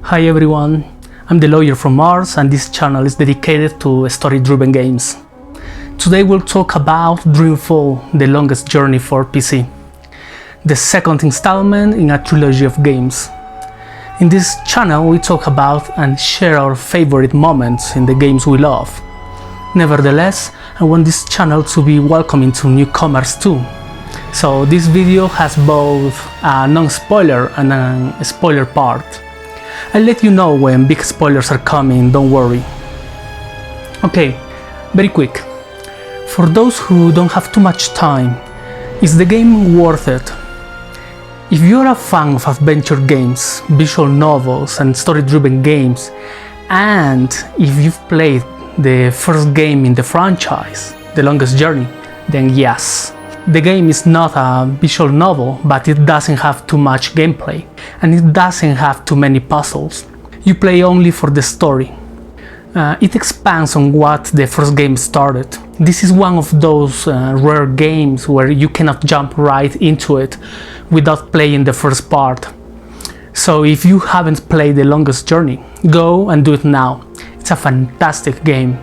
Hi everyone, I'm the lawyer from Mars and this channel is dedicated to story-driven games. Today we'll talk about Dreamfall, the longest journey for PC, the second installment in a trilogy of games. In this channel we talk about and share our favorite moments in the games we love. Nevertheless, I want this channel to be welcoming to newcomers too. So this video has both a non-spoiler and a spoiler part. I'll let you know when big spoilers are coming, don't worry. Okay, very quick. For those who don't have too much time, is the game worth it? If you're a fan of adventure games, visual novels and story-driven games, and if you've played the first game in the franchise, The Longest Journey, then yes. The game is not a visual novel, but it doesn't have too much gameplay, and it doesn't have too many puzzles. You play only for the story. It expands on what the first game started. This is one of those rare games where you cannot jump right into it without playing the first part. So if you haven't played The Longest Journey, go and do it now. It's a fantastic game,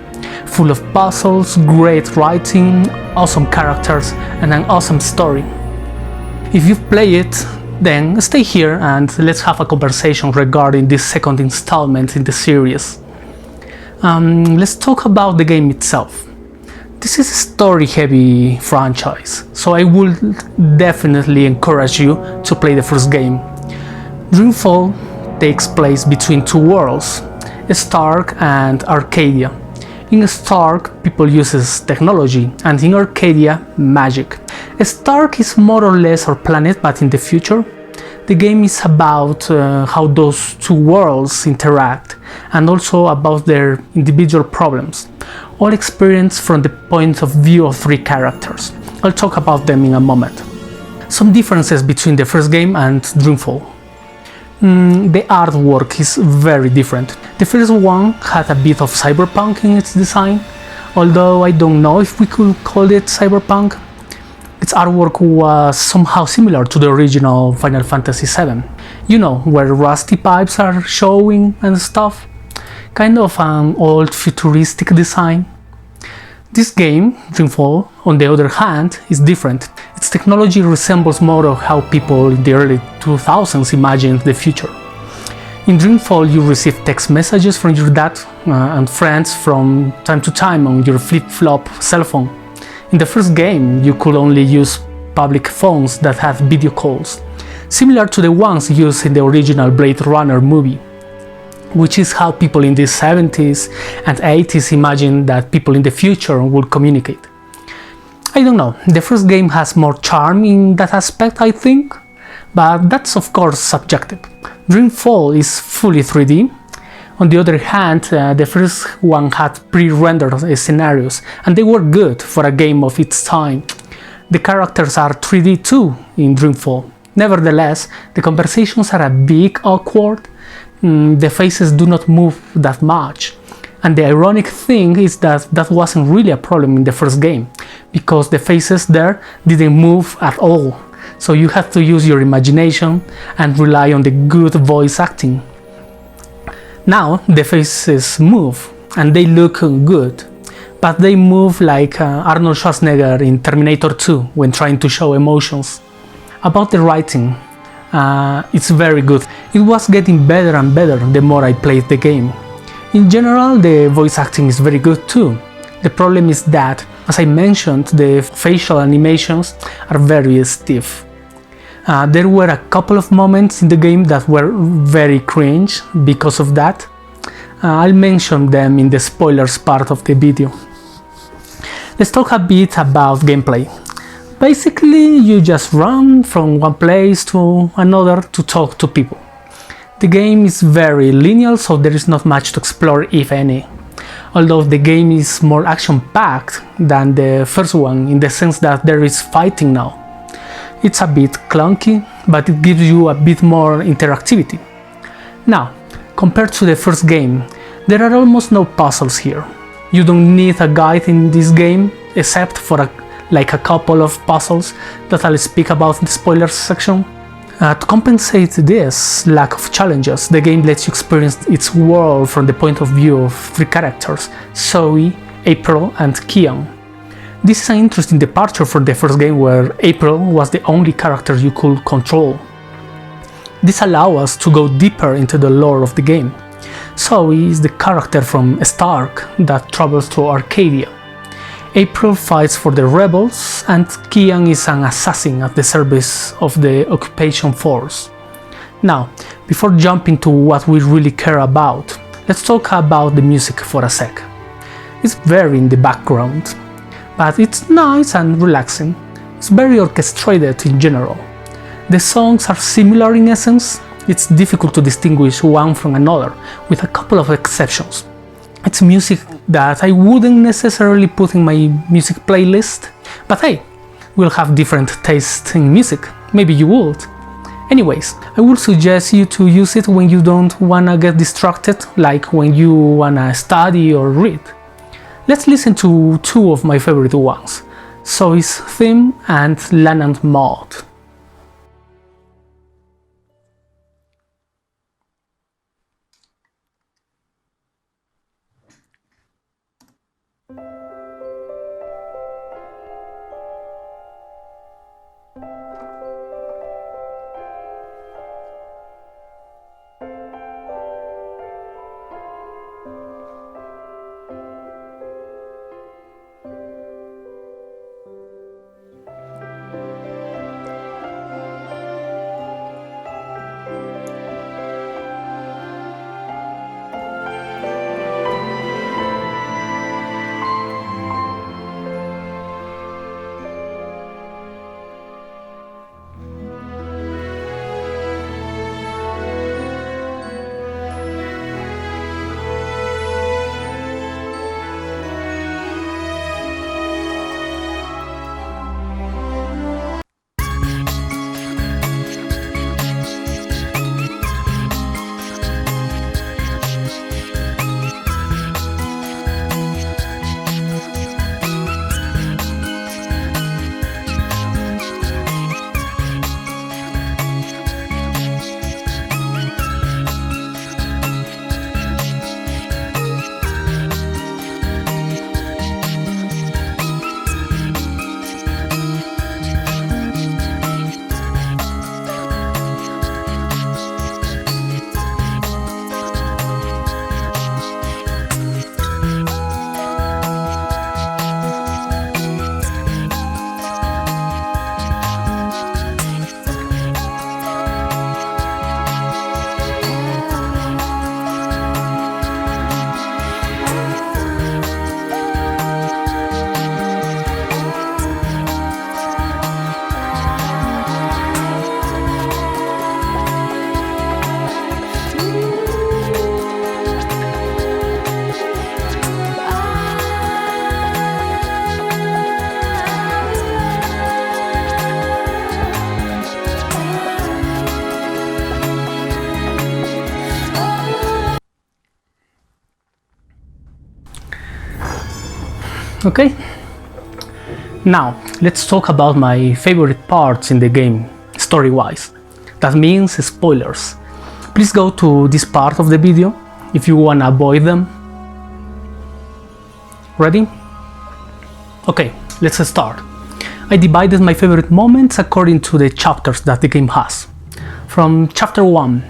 full of puzzles, great writing, awesome characters, and an awesome story. If you've played it, then stay here and let's have a conversation regarding this second installment in the series. Let's talk about the game itself. This is a story-heavy franchise, so I would definitely encourage you to play the first game. Dreamfall takes place between two worlds, Stark and Arcadia. In Stark, people uses technology, and in Arcadia, magic. Stark is more or less our planet, but in the future. The game is about how those two worlds interact, and also about their individual problems, all experienced from the point of view of three characters. I'll talk about them in a moment. Some differences between the first game and Dreamfall. The artwork is very different. The first one had a bit of cyberpunk in its design, although I don't know if we could call it cyberpunk. Its artwork was somehow similar to the original Final Fantasy VII. You know, where rusty pipes are showing and stuff. Kind of an old futuristic design. This game, Dreamfall, on the other hand, is different. Its technology resembles more of how people in the early 2000s imagined the future. In Dreamfall, you receive text messages from your dad and friends from time to time on your flip-flop cell phone. In the first game, you could only use public phones that had video calls, similar to the ones used in the original Blade Runner movie, which is how people in the 70s and 80s imagined that people in the future would communicate. I don't know, the first game has more charm in that aspect, I think, but that's of course subjective. Dreamfall is fully 3D. On the other hand, the first one had pre-rendered scenarios, and they were good for a game of its time. The characters are 3D too in Dreamfall. Nevertheless, the conversations are a bit awkward. The faces do not move that much. And the ironic thing is that that wasn't really a problem in the first game, because the faces there didn't move at all. So you had to use your imagination and rely on the good voice acting. Now the faces move and they look good, but they move like Arnold Schwarzenegger in Terminator 2 when trying to show emotions. About the writing, it's very good. It was getting better and better the more I played the game. In general, the voice acting is very good too. The problem is that, as I mentioned, the facial animations are very stiff. There were a couple of moments in the game that were very cringe because of that. I'll mention them in the spoilers part of the video. Let's talk a bit about gameplay. Basically, you just run from one place to another to talk to people. The game is very linear, so there is not much to explore, if any. Although the game is more action-packed than the first one in the sense that there is fighting now. It's a bit clunky, but it gives you a bit more interactivity. Now, compared to the first game, there are almost no puzzles here. You don't need a guide in this game, except for a couple of puzzles that I'll speak about in the spoilers section. To compensate this lack of challenges, the game lets you experience its world from the point of view of three characters, Zoe, April, and Kian. This is an interesting departure from the first game where April was the only character you could control. This allows us to go deeper into the lore of the game. Zoe is the character from Stark that travels to Arcadia. April fights for the rebels, and Kian is an assassin at the service of the occupation force. Now, before jumping to what we really care about, let's talk about the music for a sec. It's very in the background, but it's nice and relaxing. It's very orchestrated in general. The songs are similar in essence. It's difficult to distinguish one from another, with a couple of exceptions. It's music that I wouldn't necessarily put in my music playlist, but hey, we'll have different tastes in music, maybe you would. Anyways, I would suggest you to use it when you don't wanna get distracted, like when you wanna study or read. Let's listen to two of my favorite ones, Zoe's theme and Lanand Mod. Okay, now let's talk about my favorite parts in the game, story-wise. That means spoilers. Please go to this part of the video if you wanna avoid them. Ready? Okay, let's start. I divided my favorite moments according to the chapters that the game has. From chapter 1,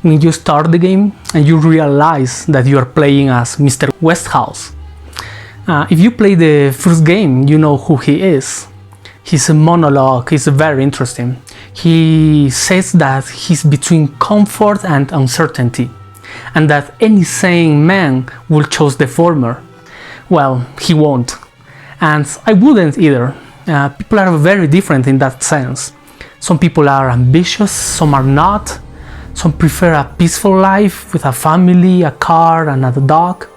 when you start the game and you realize that you are playing as Mr. Westhouse. If you play the first game, you know who he is. His monologue is very interesting. He says that he's between comfort and uncertainty, and that any sane man will choose the former. Well, he won't. And I wouldn't either. People are very different in that sense. Some people are ambitious, some are not. Some prefer a peaceful life with a family, a car, and a dog.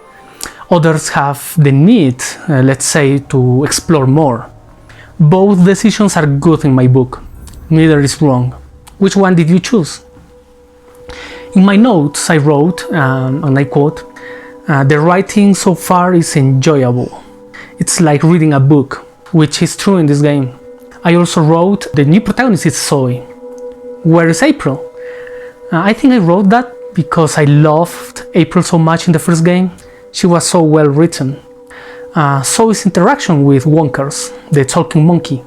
Others have the need, let's say, to explore more. Both decisions are good in my book. Neither is wrong. Which one did you choose? In my notes I wrote, and I quote, "The writing so far is enjoyable. It's like reading a book," which is true in this game. I also wrote, "The new protagonist is Zoe. Where is April? I think I wrote that because I loved April so much in the first game. She was so well written. Zoe's interaction with Wonkers, the talking monkey,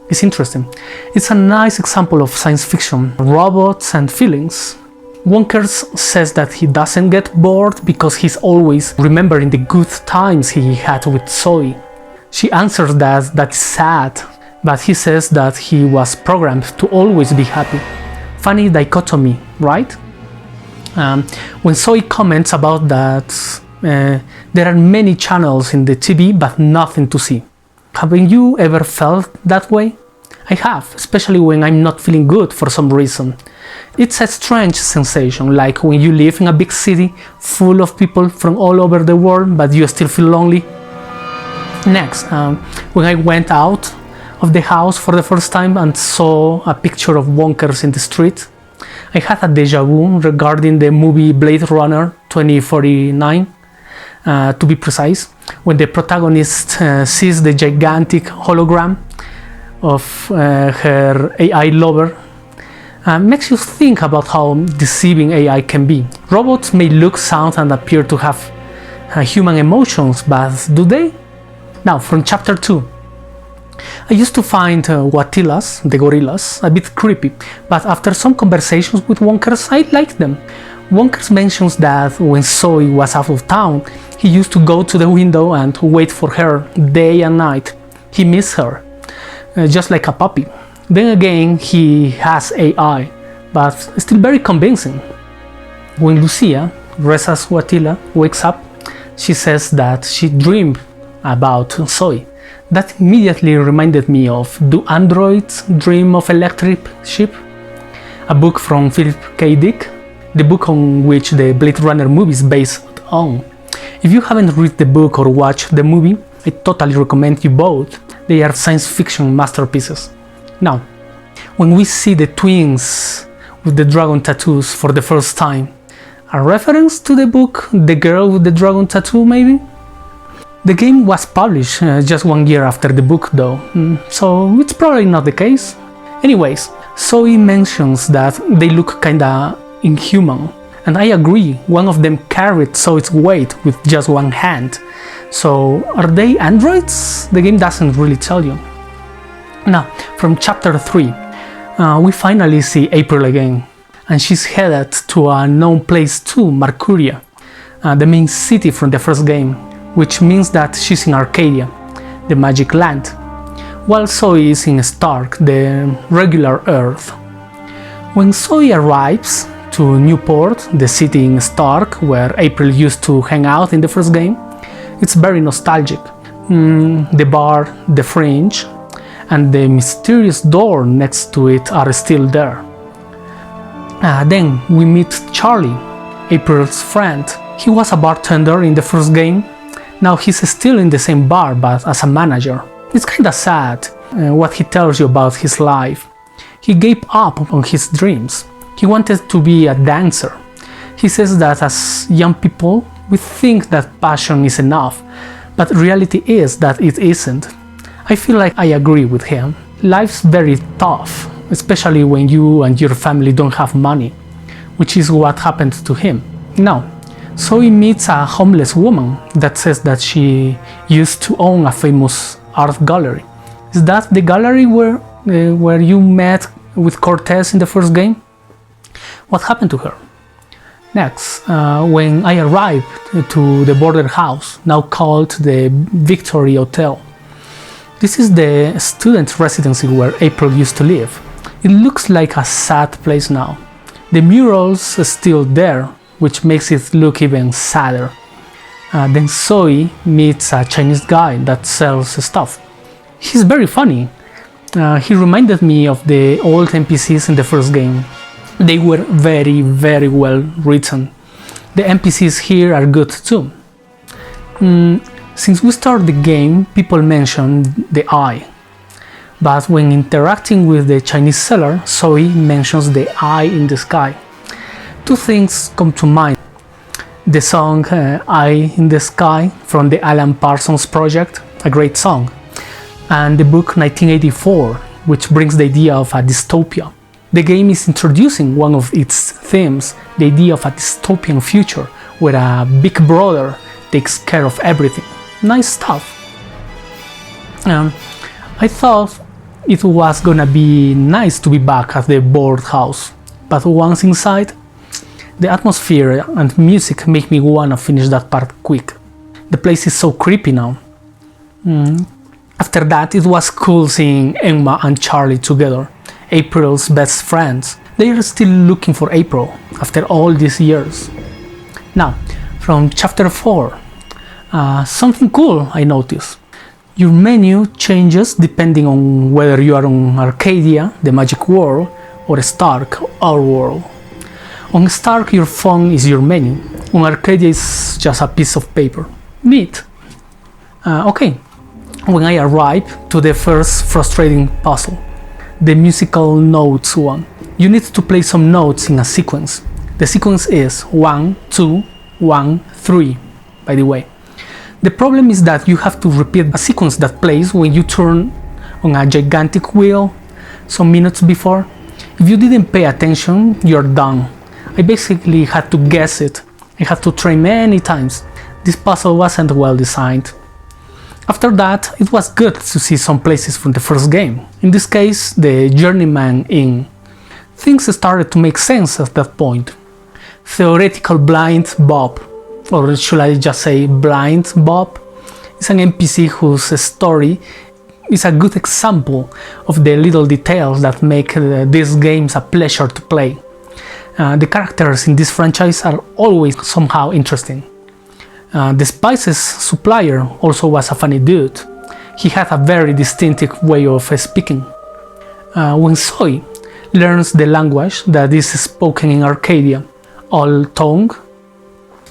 is interesting. It's a nice example of science fiction, robots and feelings. Wonkers says that he doesn't get bored because he's always remembering the good times he had with Zoe. She answers that that's sad, but he says that he was programmed to always be happy. Funny dichotomy, right? When Zoe comments about that, there are many channels in the TV but nothing to see. Haven't you ever felt that way? I have, especially when I'm not feeling good for some reason. It's a strange sensation, like when you live in a big city full of people from all over the world, but you still feel lonely. Next, when I went out of the house for the first time and saw a picture of Wonkers in the street, I had a deja vu regarding the movie Blade Runner 2049, to be precise, when the protagonist sees the gigantic hologram of her AI lover. Makes you think about how deceiving AI can be. Robots may look, sound and appear to have human emotions, but do they? Now, from chapter 2. I used to find Watilas, the gorillas, a bit creepy, but after some conversations with Wonkers, I liked them. Wonkers mentions that when Zoe was out of town, he used to go to the window and wait for her day and night. He missed her, just like a puppy. Then again, he has AI, but still very convincing. When Lucia, Reza's Watila, wakes up, she says that she dreamed about Zoe. That immediately reminded me of Do Androids Dream of Electric Sheep? A book from Philip K. Dick, the book on which the Blade Runner movie is based on. If you haven't read the book or watched the movie, I totally recommend you both. They are science fiction masterpieces. Now, when we see the twins with the dragon tattoos for the first time, a reference to the book The Girl with the Dragon Tattoo, maybe? The game was published just 1 year after the book though, so it's probably not the case. Anyways, Zoe mentions that they look kinda inhuman, and I agree, one of them carried Zoe's weight with just one hand. So, are they androids? The game doesn't really tell you. Now, from chapter 3, we finally see April again, and she's headed to a known place too, Marcuria, the main city from the first game, which means that she's in Arcadia, the magic land, while Zoe is in Stark, the regular Earth. When Zoe arrives to Newport, the city in Stark where April used to hang out in the first game, it's very nostalgic. The bar, the fringe, and the mysterious door next to it are still there. Then we meet Charlie, April's friend. He was a bartender in the first game. Now he's still in the same bar, but as a manager. It's kinda sad what he tells you about his life. He gave up on his dreams. He wanted to be a dancer. He says that as young people, we think that passion is enough, but reality is that it isn't. I feel like I agree with him. Life's very tough, especially when you and your family don't have money, which is what happened to him. Now, Zoe meets a homeless woman that says that she used to own a famous art gallery. Is that the gallery where you met with Cortez in the first game? What happened to her? Next, when I arrived to the border house, now called the Victory Hotel. This is the student residency where April used to live. It looks like a sad place now. The murals are still there, which makes it look even sadder. Then Zoe meets a Chinese guy that sells stuff. He's very funny. He reminded me of the old NPCs in the first game. They were very, very well written. The NPCs here are good too. Since we started the game, people mentioned the eye. But when interacting with the Chinese seller, Zoe mentions the eye in the sky. Two things come to mind. The song Eye in the Sky from the Alan Parsons Project, a great song, and the book 1984, which brings the idea of a dystopia. The game is introducing one of its themes, the idea of a dystopian future where a big brother takes care of everything. Nice stuff. I thought it was gonna be nice to be back at the board house, but once inside, the atmosphere and music make me wanna finish that part quick. The place is so creepy now. After that, it was cool seeing Emma and Charlie together, April's best friends. They are still looking for April after all these years. Now, from chapter 4, something cool I noticed. Your menu changes depending on whether you are on Arcadia, the magic world, or Stark, our world. On Stark, your phone is your menu. On Arcadia, it's just a piece of paper. Neat. Okay, when I arrived to the first frustrating puzzle, the musical notes one, you need to play some notes in a sequence. The sequence is 1, 2, 1, 3, by the way. The problem is that you have to repeat a sequence that plays when you turn on a gigantic wheel some minutes before. If you didn't pay attention, you're done. I basically had to guess it. I had to try many times. This puzzle wasn't well designed. After that, it was good to see some places from the first game. In this case, the Journeyman Inn. Things started to make sense at that point. Theoretical Blind Bob, or should I just say Blind Bob, is an NPC whose story is a good example of the little details that make these games a pleasure to play. The characters in this franchise are always somehow interesting. The spices supplier also was a funny dude. He had a very distinctive way of speaking. When Zoe learns the language that is spoken in Arcadia, Old Tongue,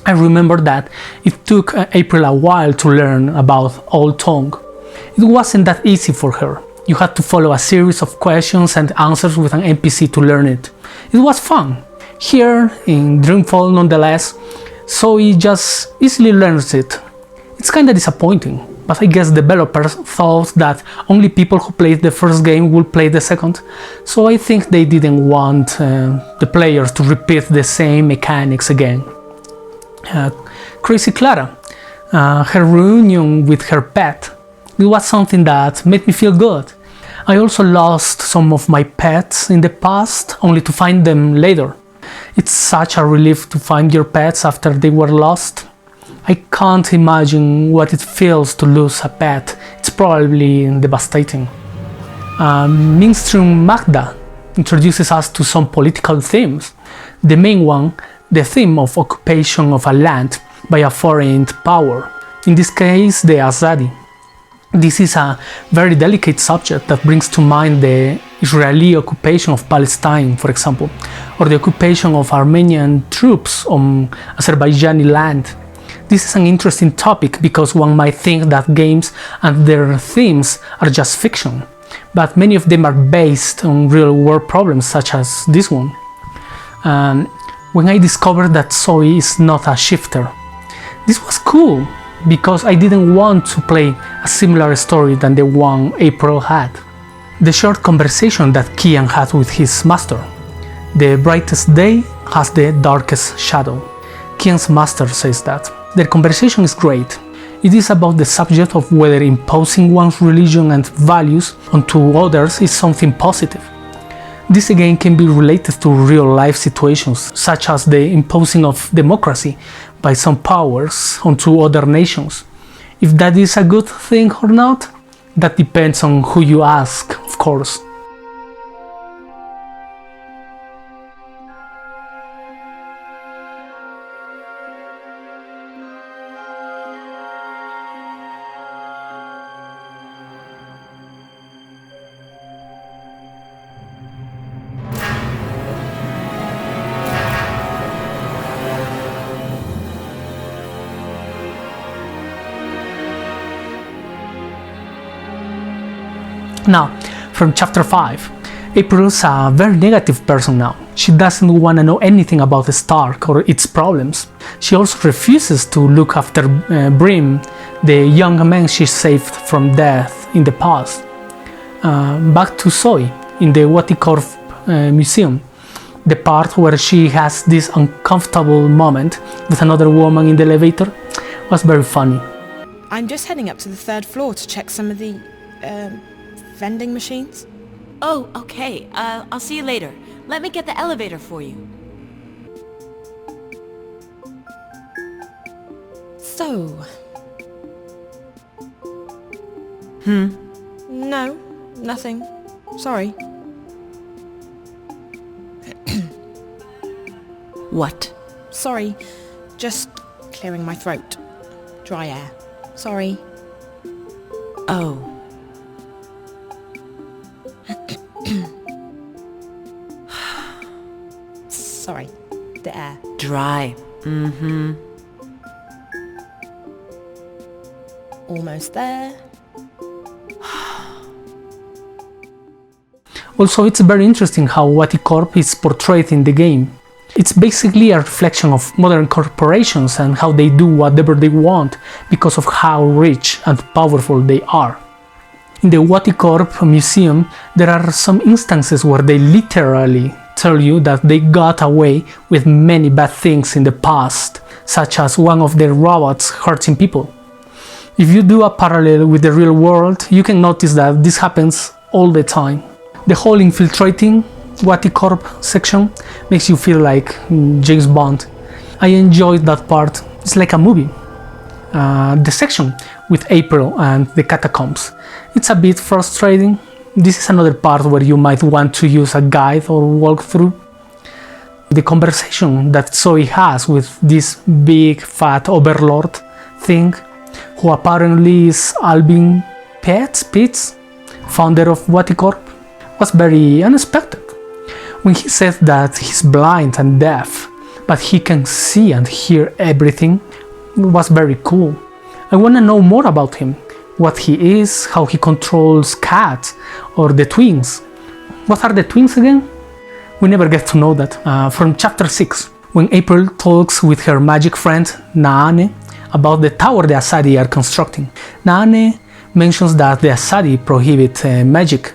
I remember that it took April a while to learn about Old Tongue. It wasn't that easy for her. You had to follow a series of questions and answers with an NPC to learn it. It was fun. Here, in Dreamfall nonetheless, Zoe just easily learns it. It's kinda disappointing, but I guess developers thought that only people who played the first game will play the second, so I think they didn't want the players to repeat the same mechanics again. Crazy Clara, her reunion with her pet, it was something that made me feel good. I also lost some of my pets in the past, only to find them later. It's such a relief to find your pets after they were lost. I can't imagine what it feels to lose a pet. It's probably devastating. Mainstream Magda introduces us to some political themes. The main one, the theme of occupation of a land by a foreign power, in this case the Azadi. This is a very delicate subject that brings to mind the Israeli occupation of Palestine, for example, or the occupation of Armenian troops on Azerbaijani land. This is an interesting topic because one might think that games and their themes are just fiction, but many of them are based on real-world problems such as this one. When I discovered that Zoe is not a shifter, this was cool because I didn't want to play a similar story than the one April had. The short conversation that Kian had with his master. The brightest day has the darkest shadow. Kian's master says that. Their conversation is great. It is about the subject of whether imposing one's religion and values onto others is something positive. This again can be related to real-life situations, such as the imposing of democracy by some powers onto other nations. If that is a good thing or not, that depends on who you ask, of course. Now, from chapter 5, April's a very negative person now. She doesn't want to know anything about the Stark or its problems. She also refuses to look after Brim, the young man she saved from death in the past. Back to Zoe in the WATI corp museum. The part where she has this uncomfortable moment with another woman in the elevator was very funny. I'm just heading up to the 3rd floor to check some of the, vending machines. Oh, okay. I'll see you later. Let me get the elevator for you. So... No, nothing. Sorry. What? Sorry. Just clearing my throat. Dry air. Sorry. Oh. Sorry. The air. Dry. Mm-hmm. Almost there. Also, it's very interesting how WATI Corp is portrayed in the game. It's basically a reflection of modern corporations and how they do whatever they want because of how rich and powerful they are. In the WATI Corp museum, there are some instances where they literally tell you that they got away with many bad things in the past, such as one of their robots hurting people. If you do a parallel with the real world, you can notice that this happens all the time. The whole infiltrating WATI Corp section makes you feel like James Bond. I enjoyed that part. It's like a movie. The section with April and the catacombs. It's a bit frustrating. This is another part where you might want to use a guide or walkthrough. The conversation that Zoe has with this big fat overlord thing, who apparently is Alvin Pitts, founder of WATI Corp, was very unexpected. When he said that he's blind and deaf, but he can see and hear everything, it was very cool. I want to know more about him, what he is, how he controls Kat or the twins. What are the twins again? We never get to know that. From chapter 6, when April talks with her magic friend Naane about the tower the Asadi are constructing. Naane mentions that the Asadi prohibit magic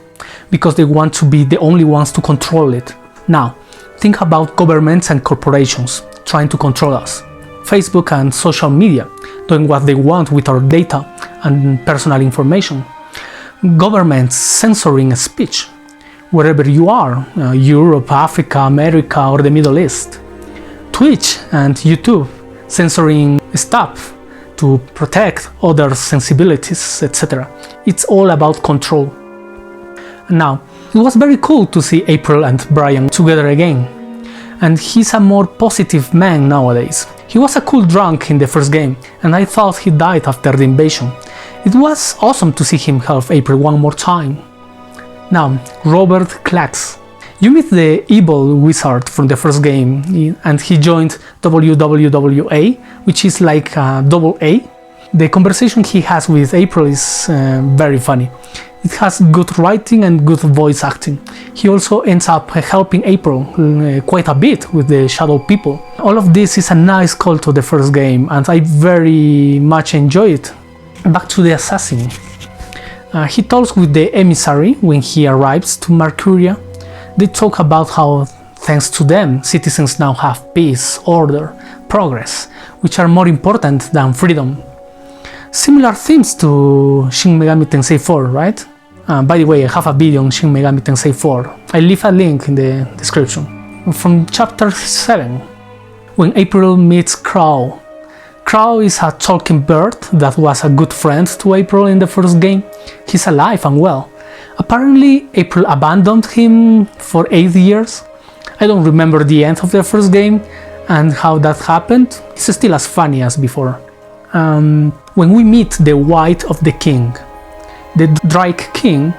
because they want to be the only ones to control it. Now, think about governments and corporations trying to control us. Facebook and social media doing what they want with our data and personal information. Governments censoring speech wherever you are, Europe, Africa, America or the Middle East. Twitch and YouTube censoring stuff to protect other sensibilities, etc. It's all about control. Now, it was very cool to see April and Brian together again, and he's a more positive man nowadays. He was a cool drunk in the first game, and I thought he died after the invasion. It was awesome to see him help April one more time. Now, Robert Clax. You meet the evil wizard from the first game, and he joined WWA, which is like double A. The conversation he has with April is very funny. It has good writing and good voice acting. He also ends up helping April quite a bit with the Shadow People. All of this is a nice call to the first game, and I very much enjoy it. Back to the assassin. He talks with the emissary when he arrives to Marcuria. They talk about how, thanks to them, citizens now have peace, order, progress, which are more important than freedom. Similar themes to Shin Megami Tensei 4, right? By the way, I have a video on Shin Megami Tensei 4. I leave a link in the description. From chapter 7, when April meets Crow. Crow is a talking bird that was a good friend to April in the first game. He's alive and well. Apparently, April abandoned him for 8 years. I don't remember the end of the first game and how that happened. It's still as funny as before. When we meet the White of the King, the Drake King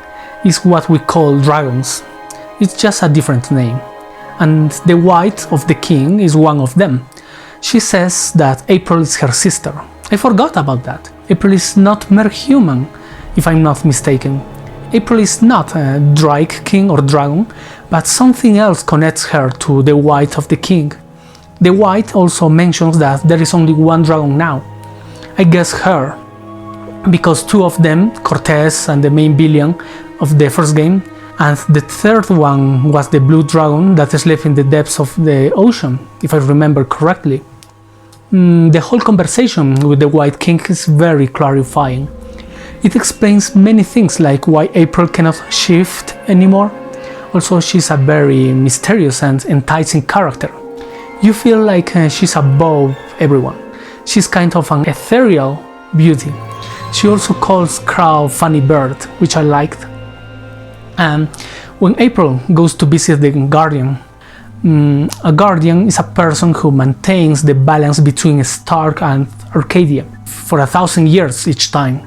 is what we call dragons. It's just a different name. And the White of the King is one of them. She says that April is her sister. I forgot about that. April is not mere human, if I'm not mistaken. April is not a Drake King or dragon, but something else connects her to the White of the King. The White also mentions that there is only one dragon now. I guess her, because two of them, Cortez and the main villain of the first game, And the third one was the blue dragon that slept in the depths of the ocean, if I remember correctly. The whole conversation with the White King is very clarifying. It explains many things, like why April cannot shift anymore. Also, she's a very mysterious and enticing character. You feel like she's above everyone. She's kind of an ethereal beauty. She also calls Crow Funny Bird, which I liked. And when April goes to visit the Guardian, a Guardian is a person who maintains the balance between Stark and Arcadia for 1,000 years each time.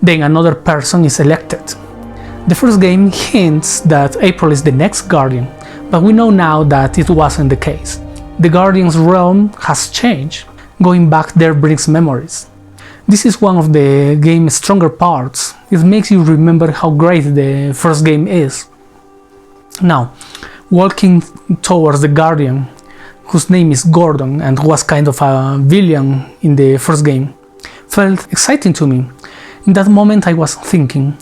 Then another person is elected. The first game hints that April is the next Guardian, but we know now that it wasn't the case. The Guardian's realm has changed. Going back there brings memories. This is one of the game's stronger parts. It makes you remember how great the first game is. Now, walking towards the Guardian, whose name is Gordon and was kind of a villain in the first game, felt exciting to me. In that moment I was thinking,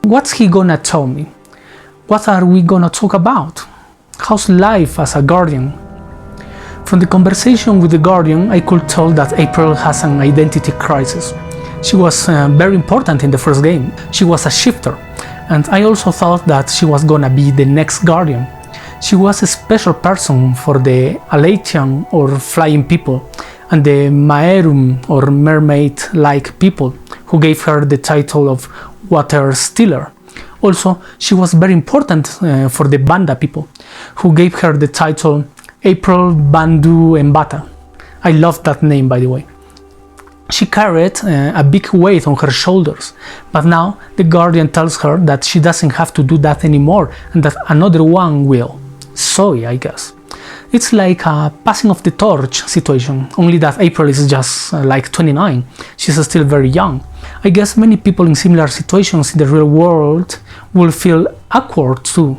what's he gonna tell me? What are we gonna talk about? How's life as a Guardian? From the conversation with the Guardian, I could tell that April has an identity crisis. She was very important in the first game. She was a shifter, and I also thought that she was gonna be the next Guardian. She was a special person for the Alatian or flying people, and the Maerum or mermaid-like people, who gave her the title of Water Stealer. Also, she was very important for the Banda people, who gave her the title April Bandu Mbata. I love that name, by the way. She carried a big weight on her shoulders, but now the Guardian tells her that she doesn't have to do that anymore and that another one will. Zoe, I guess. It's like a passing of the torch situation, only that April is just like 29. She's still very young. I guess many people in similar situations in the real world will feel awkward too.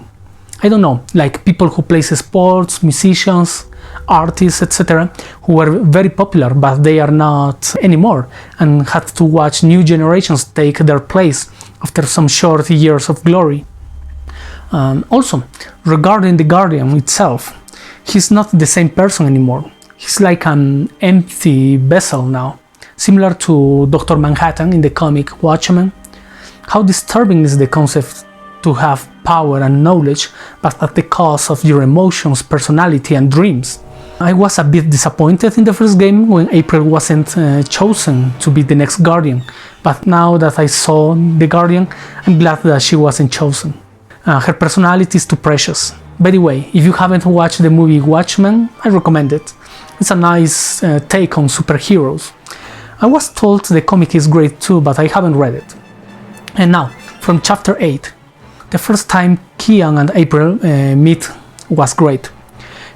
I don't know, like people who play sports, musicians, artists, etc., who were very popular but they are not anymore and had to watch new generations take their place after some short years of glory. Also, regarding the Guardian itself, he's not the same person anymore. He's like an empty vessel now, similar to Dr. Manhattan in the comic Watchmen. How disturbing is the concept to have power and knowledge, but at the cost of your emotions, personality, and dreams. I was a bit disappointed in the first game when April wasn't chosen to be the next Guardian, but now that I saw the Guardian, I'm glad that she wasn't chosen. Her personality is too precious. By the way, if you haven't watched the movie Watchmen, I recommend it. It's a nice take on superheroes. I was told the comic is great too, but I haven't read it. And now, from chapter 8. The first time Kian and April meet was great.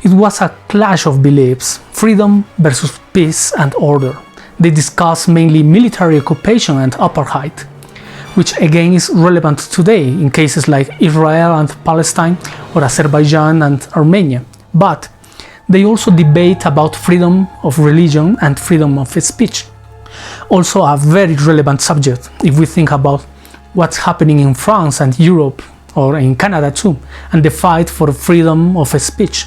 It was a clash of beliefs, freedom versus peace and order. They discuss mainly military occupation and apartheid, which again is relevant today in cases like Israel and Palestine or Azerbaijan and Armenia. But they also debate about freedom of religion and freedom of speech. Also a very relevant subject if we think about what's happening in France and Europe, or in Canada too, and the fight for freedom of speech.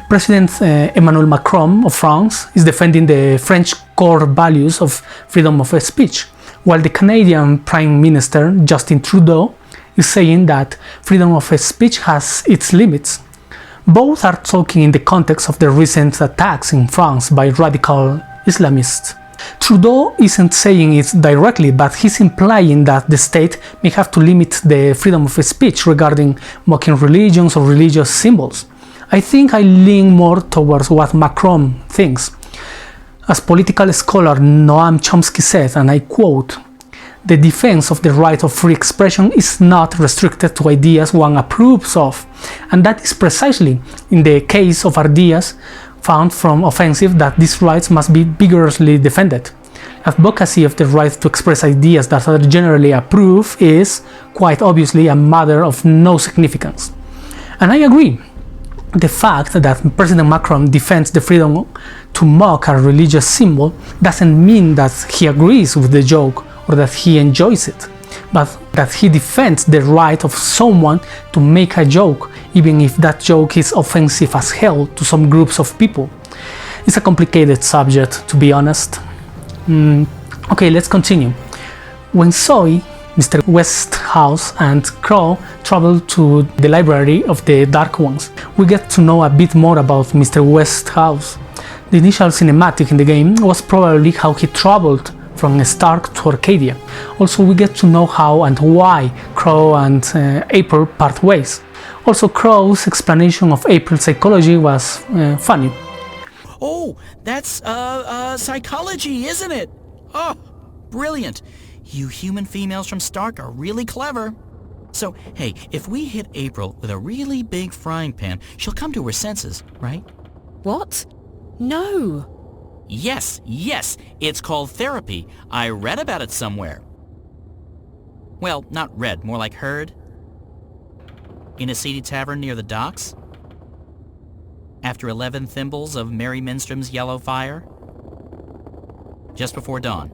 President Emmanuel Macron of France is defending the French core values of freedom of speech, while the Canadian Prime Minister Justin Trudeau is saying that freedom of speech has its limits. Both are talking in the context of the recent attacks in France by radical Islamists. Trudeau isn't saying it directly, but he's implying that the state may have to limit the freedom of speech regarding mocking religions or religious symbols. I think I lean more towards what Macron thinks. As political scholar Noam Chomsky said, and I quote, "The defense of the right of free expression is not restricted to ideas one approves of, and that is precisely in the case of ideas found from offensive that these rights must be vigorously defended. Advocacy of the right to express ideas that are generally approved is, quite obviously, a matter of no significance." And I agree. The fact that President Macron defends the freedom to mock a religious symbol doesn't mean that he agrees with the joke or that he enjoys it. but that he defends the right of someone to make a joke, even if that joke is offensive as hell to some groups of people. It's a complicated subject, to be honest. Okay, let's continue. When Zoe, Mr. Westhouse and Crow travel to the library of the Dark Ones, we get to know a bit more about Mr. Westhouse. The initial cinematic in the game was probably how he traveled from Stark to Arcadia. Also, we get to know how and why Crow and April part ways. Also, Crow's explanation of April's psychology was funny. Oh, that's psychology, isn't it? Oh, brilliant. You human females from Stark are really clever. So, hey, if we hit April with a really big frying pan, she'll come to her senses, right? What? No. Yes, it's called therapy. I read about it somewhere. Well, not read, more like heard. In a seedy tavern near the docks. After 11 thimbles of Mary Minstrom's yellow fire. Just before dawn.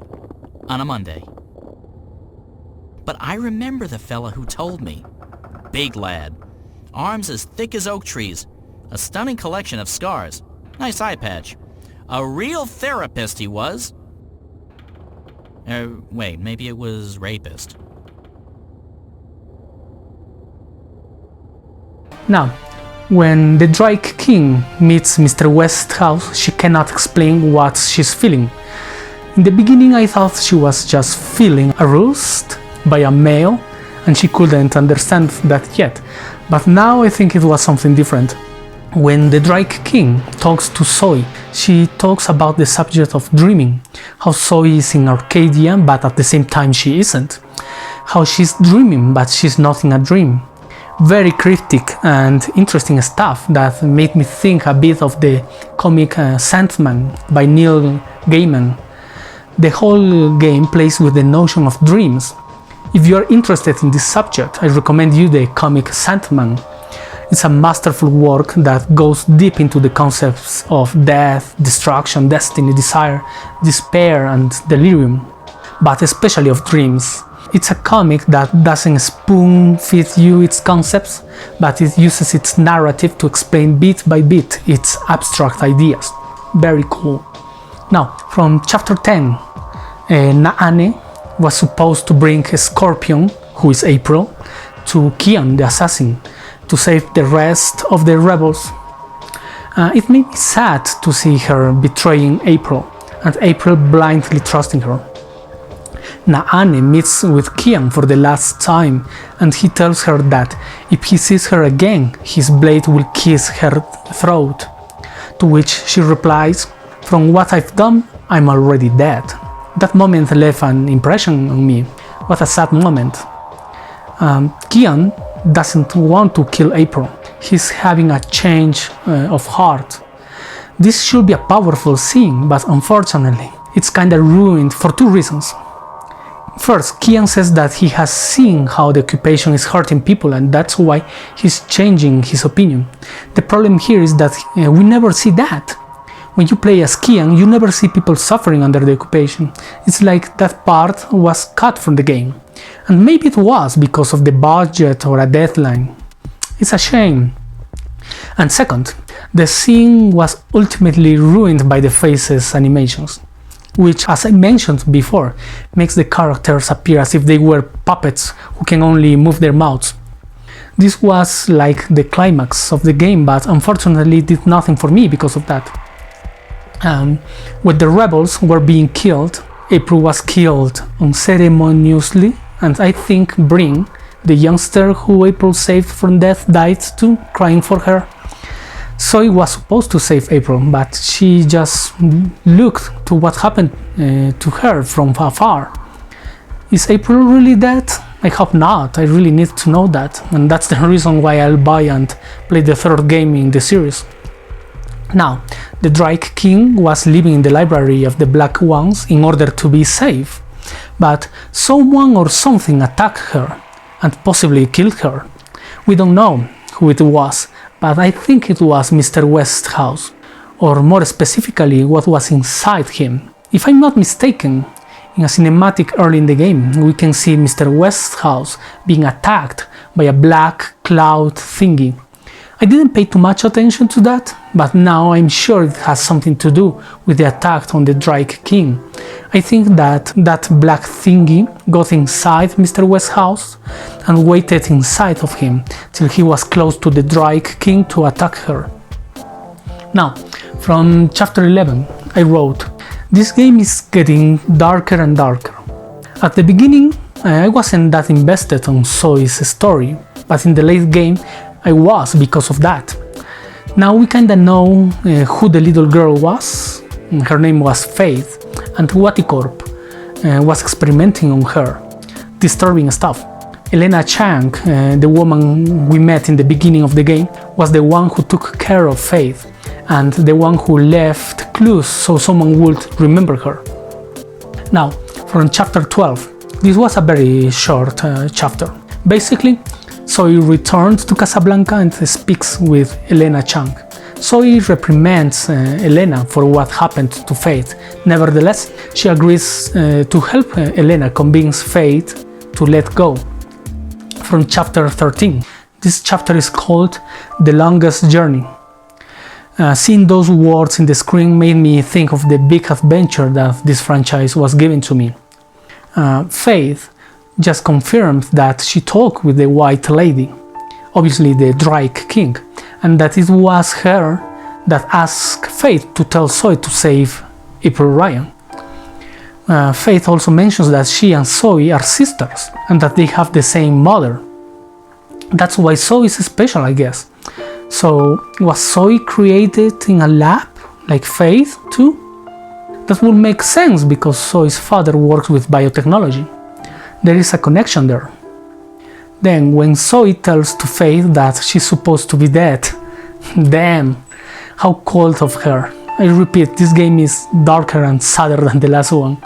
On a Monday. But I remember the fella who told me. Big lad. Arms as thick as oak trees. A stunning collection of scars. Nice eye patch. A real therapist he was. Wait, maybe it was rapist. Now, when the Drake King meets Mr. Westhouse, she cannot explain what she's feeling. In the beginning I thought she was just feeling aroused by a male and she couldn't understand that yet, but now I think it was something different. When the Drake King talks to Zoe, she talks about the subject of dreaming, how Zoe is in Arcadia but at the same time she isn't, how she's dreaming but she's not in a dream. Very cryptic and interesting stuff that made me think a bit of the comic Sandman by Neil Gaiman. The whole game plays with the notion of dreams. If you are interested in this subject, I recommend you the comic Sandman. It's a masterful work that goes deep into the concepts of death, destruction, destiny, desire, despair and delirium, but especially of dreams. It's a comic that doesn't spoon-feed you its concepts, but it uses its narrative to explain bit by bit its abstract ideas. Very cool. Now, from chapter 10, Naane was supposed to bring a Scorpion, who is April, to Kian, the assassin, to save the rest of the rebels. It made me sad to see her betraying April, and April blindly trusting her. Naane meets with Kian for the last time, and he tells her that if he sees her again, his blade will kiss her throat. To which she replies, "From what I've done, I'm already dead." That moment left an impression on me. What a sad moment. Kian doesn't want to kill April. He's having a change of heart. This should be a powerful scene, but unfortunately, it's kinda ruined for two reasons. First, Kian says that he has seen how the occupation is hurting people and that's why he's changing his opinion. The problem here is that we never see that. When you play as Kian, you never see people suffering under the occupation. It's like that part was cut from the game. And maybe it was because of the budget or a deadline. It's a shame. And second, the scene was ultimately ruined by the faces animations, which, as I mentioned before, makes the characters appear as if they were puppets who can only move their mouths. This was like the climax of the game, but unfortunately did nothing for me because of that. When the rebels were being killed, April was killed unceremoniously, and I think Bryn, the youngster who April saved from death, died too, crying for her. Zoe was supposed to save April, but she just looked to what happened to her from afar. Is April really dead? I hope not. I really need to know that, and that's the reason why I'll buy and play the third game in the series. Now, the Drake King was living in the library of the Black Ones in order to be safe, but someone or something attacked her and possibly killed her. We don't know who it was, but I think it was Mr. Westhouse, or more specifically what was inside him. If I'm not mistaken, In a cinematic early in the game, we can see Mr. West's house being attacked by a black cloud thingy. I didn't pay too much attention to that, but now I'm sure it has something to do with the attack on the Drake King. I think that black thingy got inside Mr. West's house and waited inside of him till he was close to the Drake King to attack her. Now, from chapter 11, I wrote, "This game is getting darker and darker. At the beginning, I wasn't that invested on Zoe's story, but in the late game, I was because of that. Now we kinda know who the little girl was. Her name was Faith, and WATI corp was experimenting on her, disturbing stuff. Elena Chang, the woman we met in the beginning of the game, was the one who took care of Faith, and the one who left clues so someone would remember her. Now, from chapter 12, this was a very short chapter. Basically, Zoe returned to Casablanca and speaks with Elena Chang. Zoe reprimands Elena for what happened to Faith. Nevertheless, she agrees to help Elena convince Faith to let go. From chapter 13, this chapter is called The Longest Journey. Seeing those words in the screen made me think of the big adventure that this franchise was giving to me. Faith just confirmed that she talked with the White Lady, obviously the Drake King, and that it was her that asked Faith to tell Zoe to save April Ryan. Faith also mentions that she and Zoe are sisters and that they have the same mother. That's why Zoe is special, I guess. So, was Zoe created in a lab, like Faith too? That would make sense because Zoe's father works with biotechnology. There is a connection there. Then, when Zoe tells to Faith that she's supposed to be dead, damn, how cold of her. I repeat, this game is darker and sadder than the last one.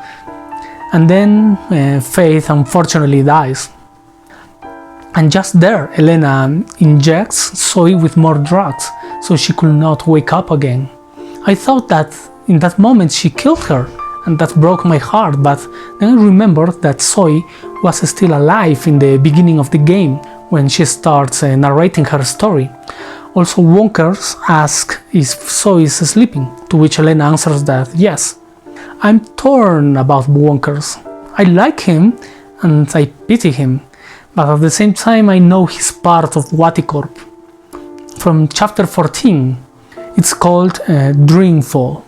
And then Faith unfortunately dies. And just there, Elena injects Zoe with more drugs so she could not wake up again. I thought that in that moment she killed her, and that broke my heart, but then I remembered that Zoe was still alive in the beginning of the game when she starts narrating her story. Also, Wonkers asks if Zoe is sleeping, to which Elena answers that yes. I'm torn about Wonkers. I like him and I pity him, but at the same time I know he's part of WATI corp. From chapter 14, it's called Dreamfall,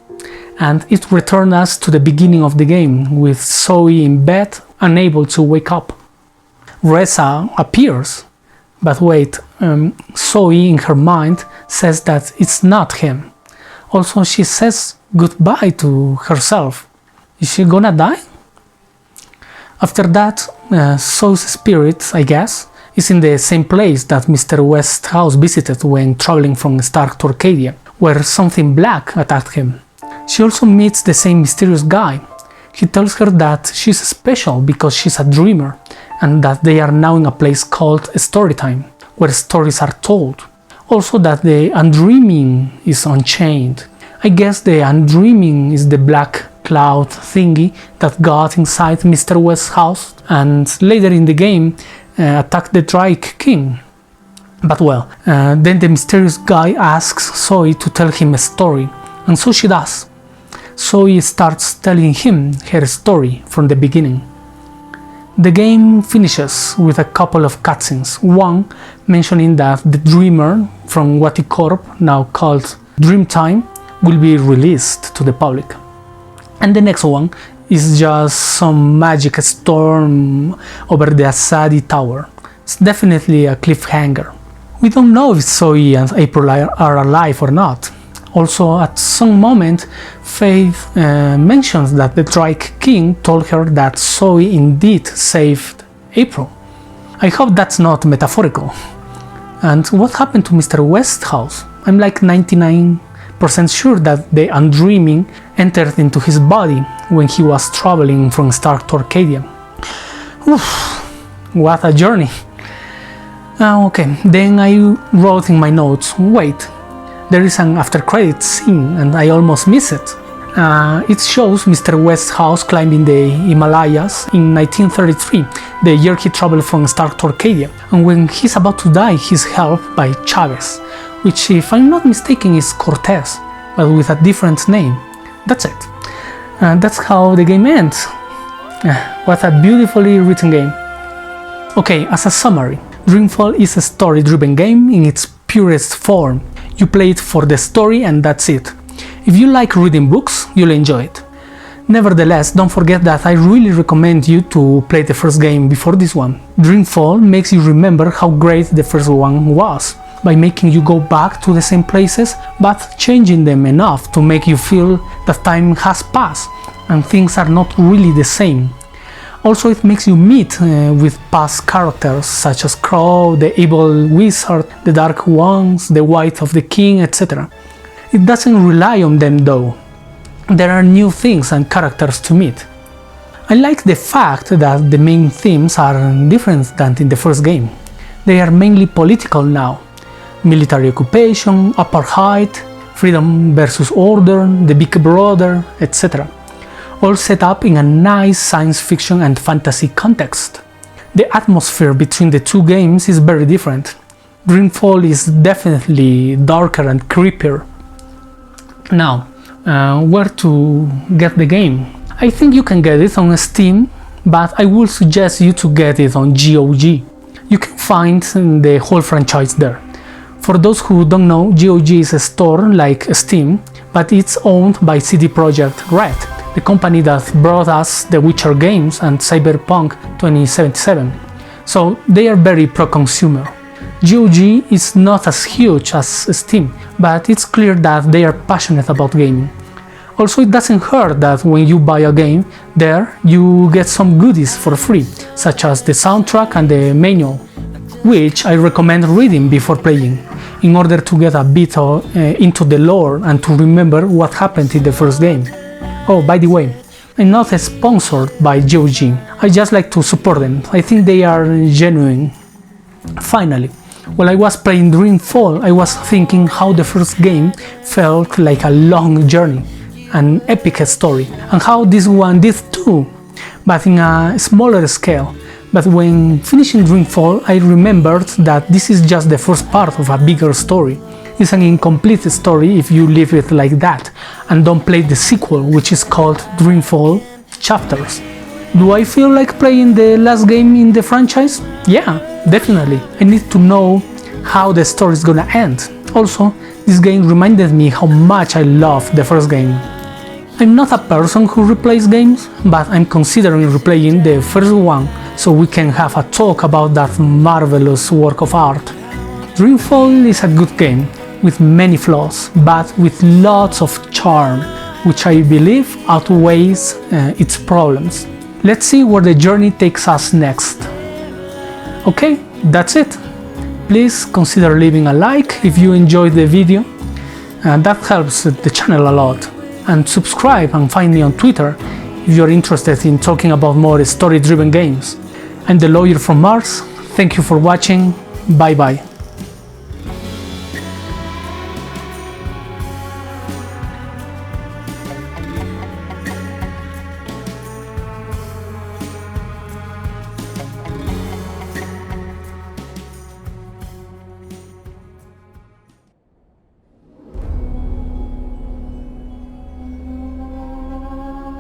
and it returns us to the beginning of the game with Zoe in bed, unable to wake up. Reza appears, but wait, Zoe in her mind says that it's not him. Also, she says goodbye to herself. Is she gonna die? After that, Zoe's spirit, I guess, is in the same place that Mr. West's house visited when traveling from Stark to Arcadia, where something black attacked him. She also meets the same mysterious guy. He tells her that she's special because she's a dreamer, and that they are now in a place called Storytime, where stories are told. Also that the Undreaming is unchained. I guess the Undreaming is the black cloud thingy that got inside Mr. West's house and later in the game attacked the Drake King. But well, then the mysterious guy asks Zoe to tell him a story, and so she does. Zoe starts telling him her story from the beginning. The game finishes with a couple of cutscenes, one mentioning that the Dreamer from WATI corp, now called Dreamtime, will be released to the public. And the next one is just some magic storm over the Asadi Tower. It's definitely a cliffhanger. We don't know if Zoe and April are alive or not. Also, at some moment, Faith mentions that the Drake King told her that Zoe indeed saved April. I hope that's not metaphorical. And what happened to Mr. West's house? I'm like 99% sure that the Undreaming entered into his body when he was traveling from Stark to Arcadia. Oof, what a journey. Okay, then I wrote in my notes, wait, there is an after credits scene and I almost miss it. It shows Mr. West's house climbing the Himalayas in 1933, the year he traveled from Stark to Arcadia, and when he's about to die he's helped by Chavez, which if I'm not mistaken is Cortez, but with a different name. That's it. And that's how the game ends. What a beautifully written game. Okay, as a summary, Dreamfall is a story-driven game in its purest form. You play it for the story and that's it. If you like reading books, you'll enjoy it. Nevertheless, don't forget that I really recommend you to play the first game before this one. Dreamfall makes you remember how great the first one was, by making you go back to the same places, but changing them enough to make you feel that time has passed and things are not really the same. Also, it makes you meet with past characters such as Crow, the evil wizard, the dark ones, the wife of the king, etc. It doesn't rely on them though. There are new things and characters to meet. I like the fact that the main themes are different than in the first game. They are mainly political now. Military occupation, apartheid, freedom versus order, the big brother, etc. All set up in a nice science fiction and fantasy context. The atmosphere between the two games is very different. Dreamfall is definitely darker and creepier. Now, where to get the game? I think you can get it on Steam, but I would suggest you to get it on GOG. You can find the whole franchise there. For those who don't know, GOG is a store like Steam, but it's owned by CD Projekt Red, the company that brought us the Witcher games and Cyberpunk 2077. So they are very pro-consumer. GOG is not as huge as Steam, but it's clear that they are passionate about gaming. Also, it doesn't hurt that when you buy a game there, you get some goodies for free, such as the soundtrack and the manual, which I recommend reading before playing, in order to get a bit into the lore and to remember what happened in the first game. Oh, by the way, I'm not sponsored by GOG, I just like to support them, I think they are genuine. Finally, while I was playing Dreamfall, I was thinking how the first game felt like a long journey, an epic story, and how this one did too, but in a smaller scale. But when finishing Dreamfall, I remembered that this is just the first part of a bigger story. It's an incomplete story if you leave it like that, and don't play the sequel, which is called Dreamfall Chapters. Do I feel like playing the last game in the franchise? Yeah, definitely. I need to know how the story is gonna end. Also, this game reminded me how much I love the first game. I'm not a person who replays games, but I'm considering replaying the first one so we can have a talk about that marvelous work of art. Dreamfall is a good game, with many flaws, but with lots of charm, which I believe outweighs its problems. Let's see where the journey takes us next. Okay, that's it. Please consider leaving a like if you enjoyed the video, and that helps the channel a lot. And subscribe and find me on Twitter if you're interested in talking about more story-driven games. I'm the lawyer from Mars. Thank you for watching. Bye bye.